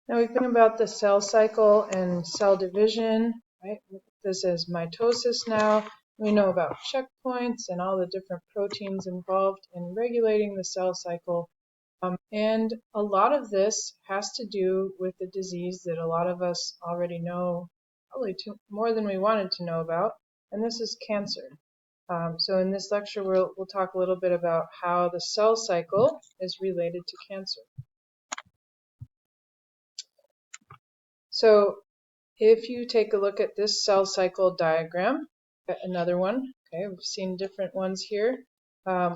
Now we think about the cell cycle and cell division, right? This is mitosis now. We know about checkpoints and all the different proteins involved in regulating the cell cycle. And a lot of this has to do with the disease that a lot of us already know, probably more than we wanted to know about, and this is cancer. So in this lecture, we'll talk a little bit about how the cell cycle is related to cancer. So if you take a look at this cell cycle diagram, another one, okay, we've seen different ones here.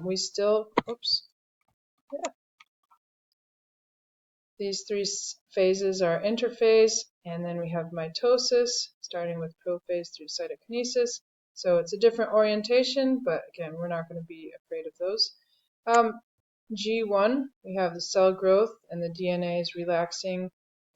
We still, these three phases are interphase, and then we have mitosis, starting with prophase through cytokinesis. So it's a different orientation, but again, we're not going to be afraid of those. G1, we have the cell growth, and the DNA is relaxing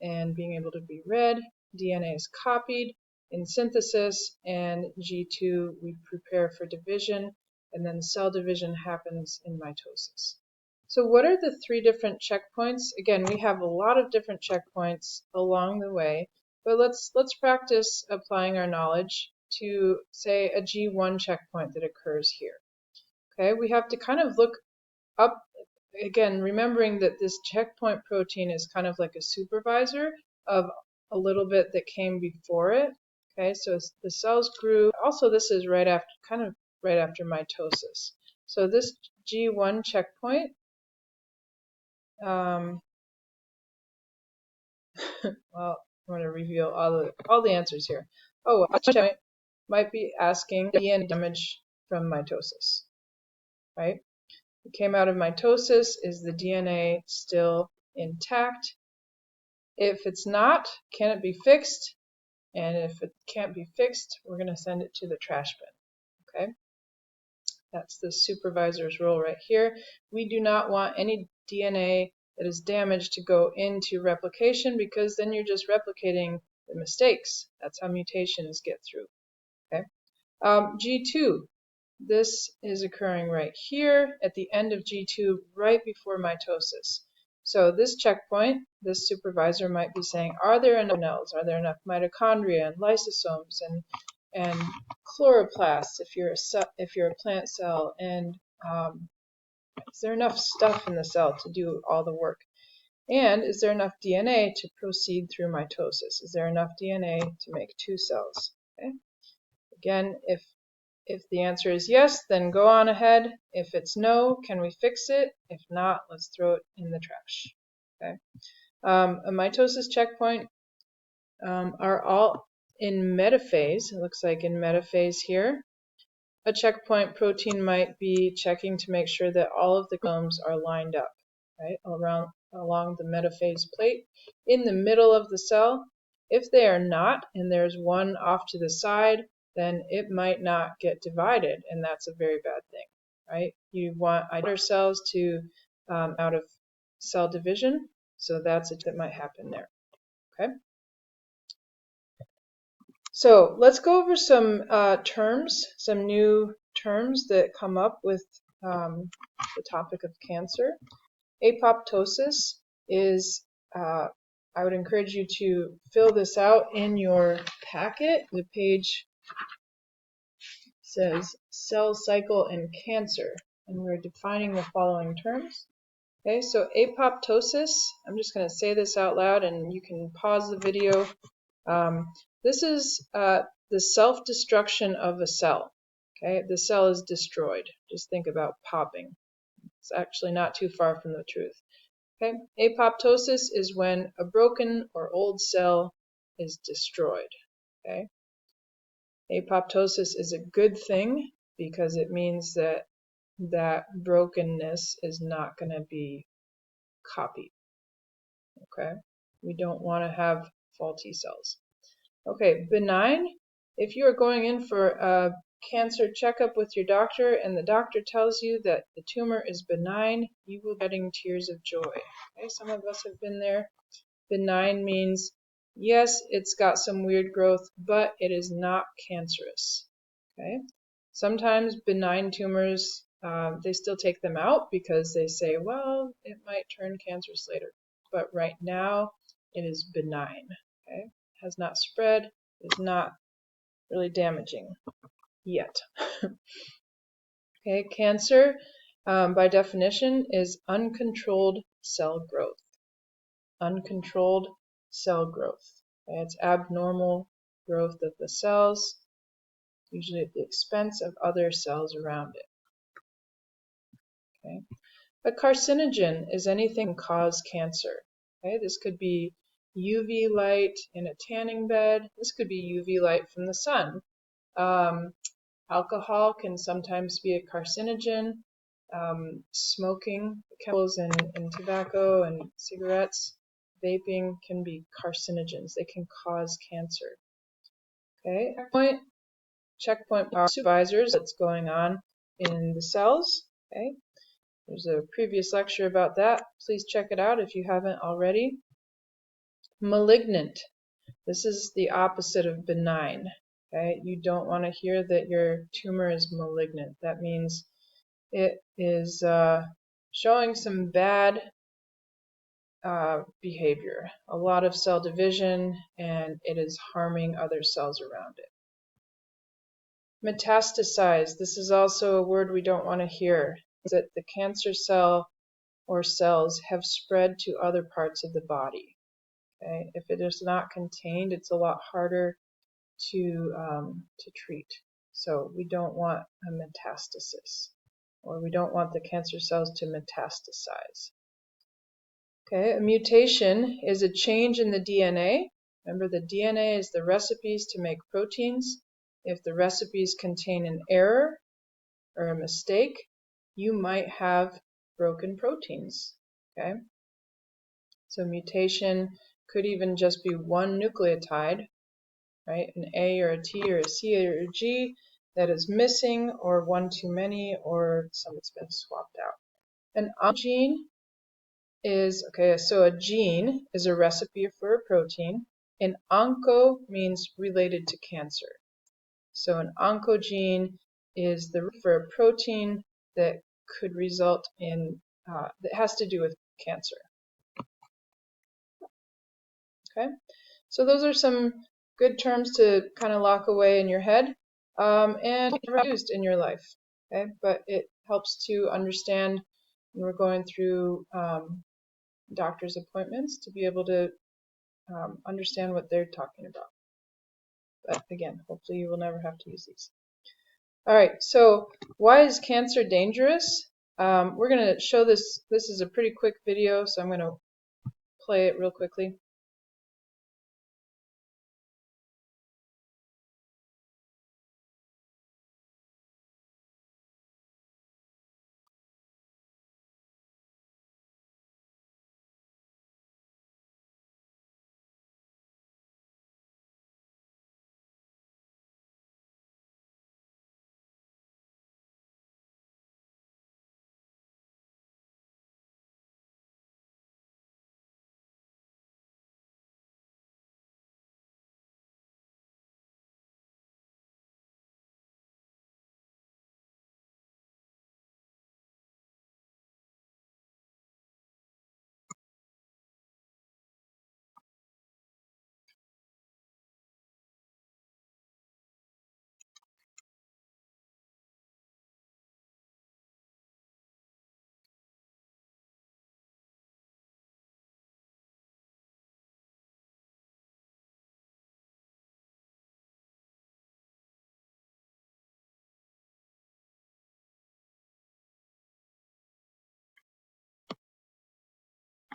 and being able to be read. DNA is copied in synthesis, and G2, we prepare for division, and then cell division happens in mitosis. So what are the three different checkpoints? Again, we have a lot of different checkpoints along the way, but let's practice applying our knowledge to, say, a G1 checkpoint that occurs here. Okay, we have to kind of look up, again, remembering that this checkpoint protein is kind of like a supervisor of a little bit that came before it. Okay, so the cells grew. Also, this is right after, kind of right after mitosis. So this G1 checkpoint, well, I'm going to reveal all the answers here. Oh, a checkpoint might be asking DNA damage from mitosis, right? It came out of mitosis. Is the DNA still intact? If it's not, can it be fixed? And if it can't be fixed, we're going to send it to the trash bin. Okay? That's the supervisor's role right here. We do not want any DNA that is damaged to go into replication, because then you're just replicating the mistakes. That's how mutations get through. Okay? G2. This is occurring right here at the end of G2, right before mitosis. So this checkpoint, this supervisor might be saying, are there enough organelles? Are there enough mitochondria and lysosomes and chloroplasts if you're a plant cell? And is there enough stuff in the cell to do all the work? And is there enough DNA to proceed through mitosis? Is there enough DNA to make two cells? Okay. Again, if the answer is yes, then go on ahead. If it's no, can we fix it? If not, let's throw it in the trash. Okay. A mitosis checkpoint are all in metaphase. It looks like in metaphase here. A checkpoint protein might be checking to make sure that all of the chromosomes are lined up, right, along the metaphase plate in the middle of the cell. If they are not, and there's one off to the side, then it might not get divided, and that's a very bad thing, right? You want either cells to out of cell division, so that's it that might happen there. Okay. So let's go over some terms, some new terms that come up with the topic of cancer. Apoptosis is, I would encourage you to fill this out in your packet. The page says cell cycle and cancer, and we're defining the following terms. Okay, so apoptosis, I'm just going to say this out loud and you can pause the video. This is the self-destruction of a cell. Okay, the cell is destroyed. Just think about popping. It's actually not too far from the truth. Okay, apoptosis is when a broken or old cell is destroyed. Okay, apoptosis is a good thing because it means that that brokenness is not going to be copied. Okay, we don't want to have faulty cells. Okay, benign. If you are going in for a cancer checkup with your doctor and the doctor tells you that the tumor is benign, you will be getting tears of joy. Okay, some of us have been there. Benign means, yes, it's got some weird growth, but it is not cancerous. Okay. Sometimes benign tumors, they still take them out because they say, well, it might turn cancerous later. But right now, it is benign. Okay, has not spread, is not really damaging yet. Okay, cancer, by definition, is uncontrolled cell growth. Uncontrolled cell growth. Okay, it's abnormal growth of the cells, usually at the expense of other cells around it. Okay. A carcinogen is anything that can cause cancer. Okay, this could be UV light in a tanning bed. This could be UV light from the sun. Alcohol can sometimes be a carcinogen. Smoking, chemicals in tobacco and cigarettes, vaping can be carcinogens. They can cause cancer. Okay, checkpoint supervisors that's going on in the cells. Okay, there's a previous lecture about that. Please check it out if you haven't already. Malignant. This is the opposite of benign. Okay, you don't want to hear that your tumor is malignant. That means it is showing some bad behavior, a lot of cell division, and it is harming other cells around it. Metastasize. This is also a word we don't want to hear. Is that the cancer cell or cells have spread to other parts of the body. Okay? If it is not contained, it's a lot harder to treat. So we don't want a metastasis, or we don't want the cancer cells to metastasize. Okay, a mutation is a change in the DNA. Remember, the DNA is the recipes to make proteins. If the recipes contain an error or a mistake, you might have broken proteins. Okay, so mutation could even just be one nucleotide, right? An A or a T or a C or a G that is missing, or one too many, or some that's been swapped out. An oncogene is, okay, so a gene is a recipe for a protein. An onco means related to cancer. So an oncogene is for a protein that could result in, that has to do with cancer. Okay, so those are some good terms to kind of lock away in your head and used in your life. Okay, but it helps to understand when we're going through doctor's appointments to be able to understand what they're talking about. But again, hopefully you will never have to use these. All right, so why is cancer dangerous? We're going to show this. This is a pretty quick video, so I'm going to play it real quickly.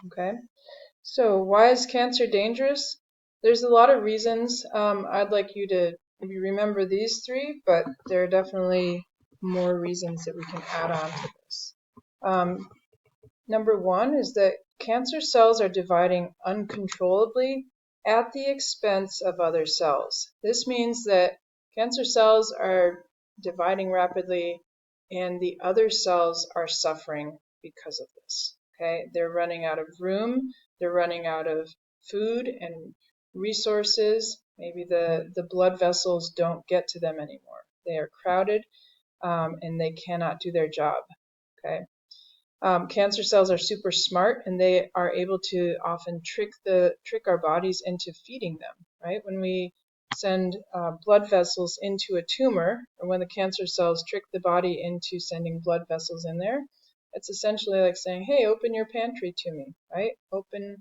Okay, so why is cancer dangerous? There's a lot of reasons. I'd like you to maybe remember these three, but there are definitely more reasons that we can add on to this. Number one is that cancer cells are dividing uncontrollably at the expense of other cells. This means that cancer cells are dividing rapidly and the other cells are suffering because of this. Okay, they're running out of room, they're running out of food and resources. Maybe the blood vessels don't get to them anymore. They are crowded and they cannot do their job. Okay. Cancer cells are super smart, and they are able to often trick our bodies into feeding them, right? When we send blood vessels into a tumor, or when the cancer cells trick the body into sending blood vessels in there, it's essentially like saying, hey, open your pantry to me, right? Open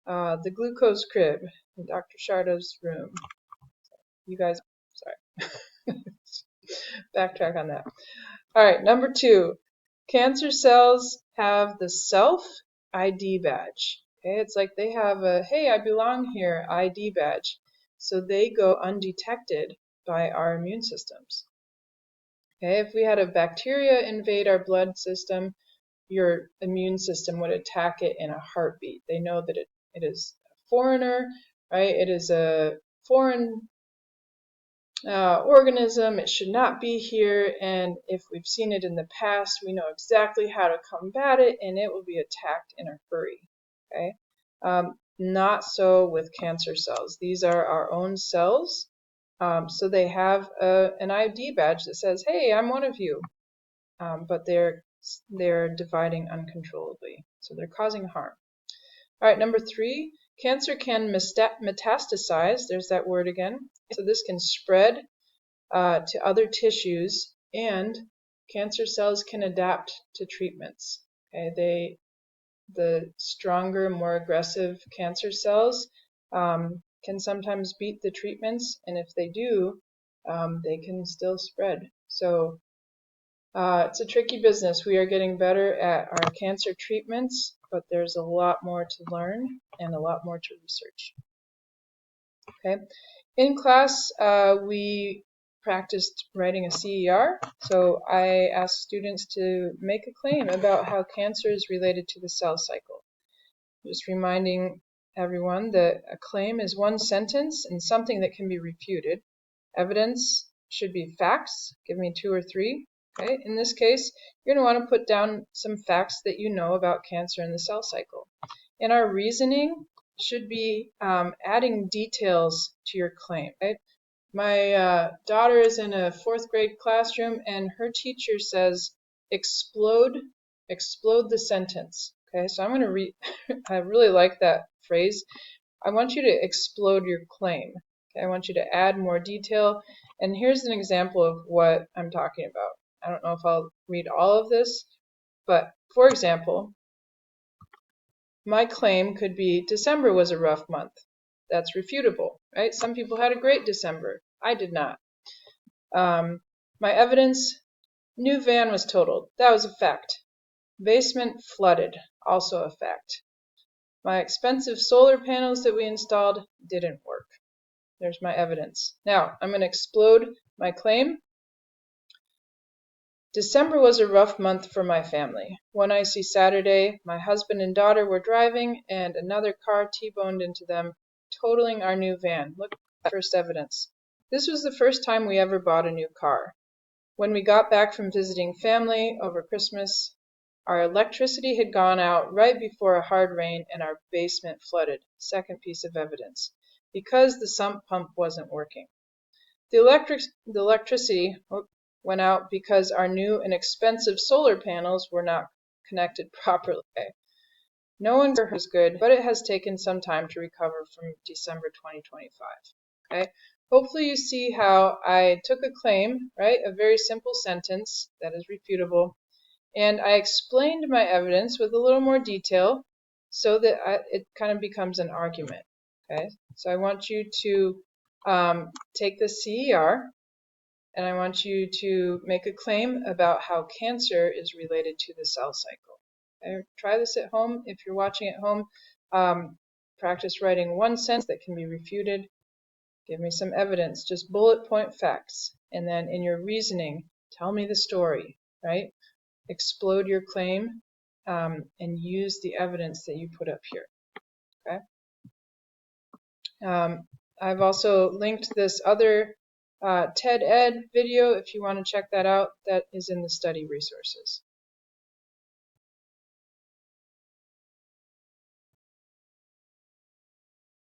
the glucose crib in Dr. Sharda's room. You guys, sorry. Backtrack on that. All right, number 2. Cancer cells have the self ID badge. Okay, it's like they have a, hey, I belong here ID badge. So they go undetected by our immune systems. Okay, if we had a bacteria invade our blood system, your immune system would attack it in a heartbeat. They know that it is a foreigner, right? It is a foreign organism. It should not be here, and if we've seen it in the past, we know exactly how to combat it, and it will be attacked in a hurry. Okay, not so with cancer cells. These are our own cells, so they have an ID badge that says, "Hey, I'm one of you," but they're dividing uncontrollably, so they're causing harm. All right, number 3, cancer can metastasize. There's that word again. So this can spread to other tissues, and cancer cells can adapt to treatments. Okay, the stronger, more aggressive cancer cells can sometimes beat the treatments, and if they do, they can still spread. So it's a tricky business. We are getting better at our cancer treatments, but there's a lot more to learn and a lot more to research. Okay, in class we practiced writing a CER. So I asked students to make a claim about how cancer is related to the cell cycle. Just reminding everyone that a claim is one sentence and something that can be refuted. Evidence should be facts. Give me 2 or 3. Okay, in this case, you're going to want to put down some facts that you know about cancer and the cell cycle. And our reasoning should be adding details to your claim. Right? My daughter is in a 4th grade classroom, and her teacher says, explode the sentence. Okay, so I'm going to read, I really like that phrase. I want you to explode your claim. Okay, I want you to add more detail. And here's an example of what I'm talking about. I don't know if I'll read all of this, but for example, my claim could be December was a rough month. That's refutable, right? Some people had a great December. I did not. My evidence, new van was totaled. That was a fact. Basement flooded, also a fact. My expensive solar panels that we installed didn't work. There's my evidence. Now, I'm going to explode my claim. December was a rough month for my family. One icy Saturday, my husband and daughter were driving, and another car T-boned into them, totaling our new van. Look at first evidence. This was the first time we ever bought a new car. When we got back from visiting family over Christmas, our electricity had gone out right before a hard rain, and our basement flooded. Second piece of evidence. Because the sump pump wasn't working. The electricity went out because our new and expensive solar panels were not connected properly. No one was good, but it has taken some time to recover from December 2025. Okay, hopefully you see how I took a claim, right, a very simple sentence that is refutable, and I explained my evidence with a little more detail so that it kind of becomes an argument. Okay, so I want you to take the CER, and I want you to make a claim about how cancer is related to the cell cycle. Okay? Try this at home. If you're watching at home, practice writing one sentence that can be refuted. Give me some evidence, just bullet point facts. And then in your reasoning, tell me the story, right? Explode your claim and use the evidence that you put up here. Okay. I've also linked this other TED Ed video if you want to check that out. That is in the study resources.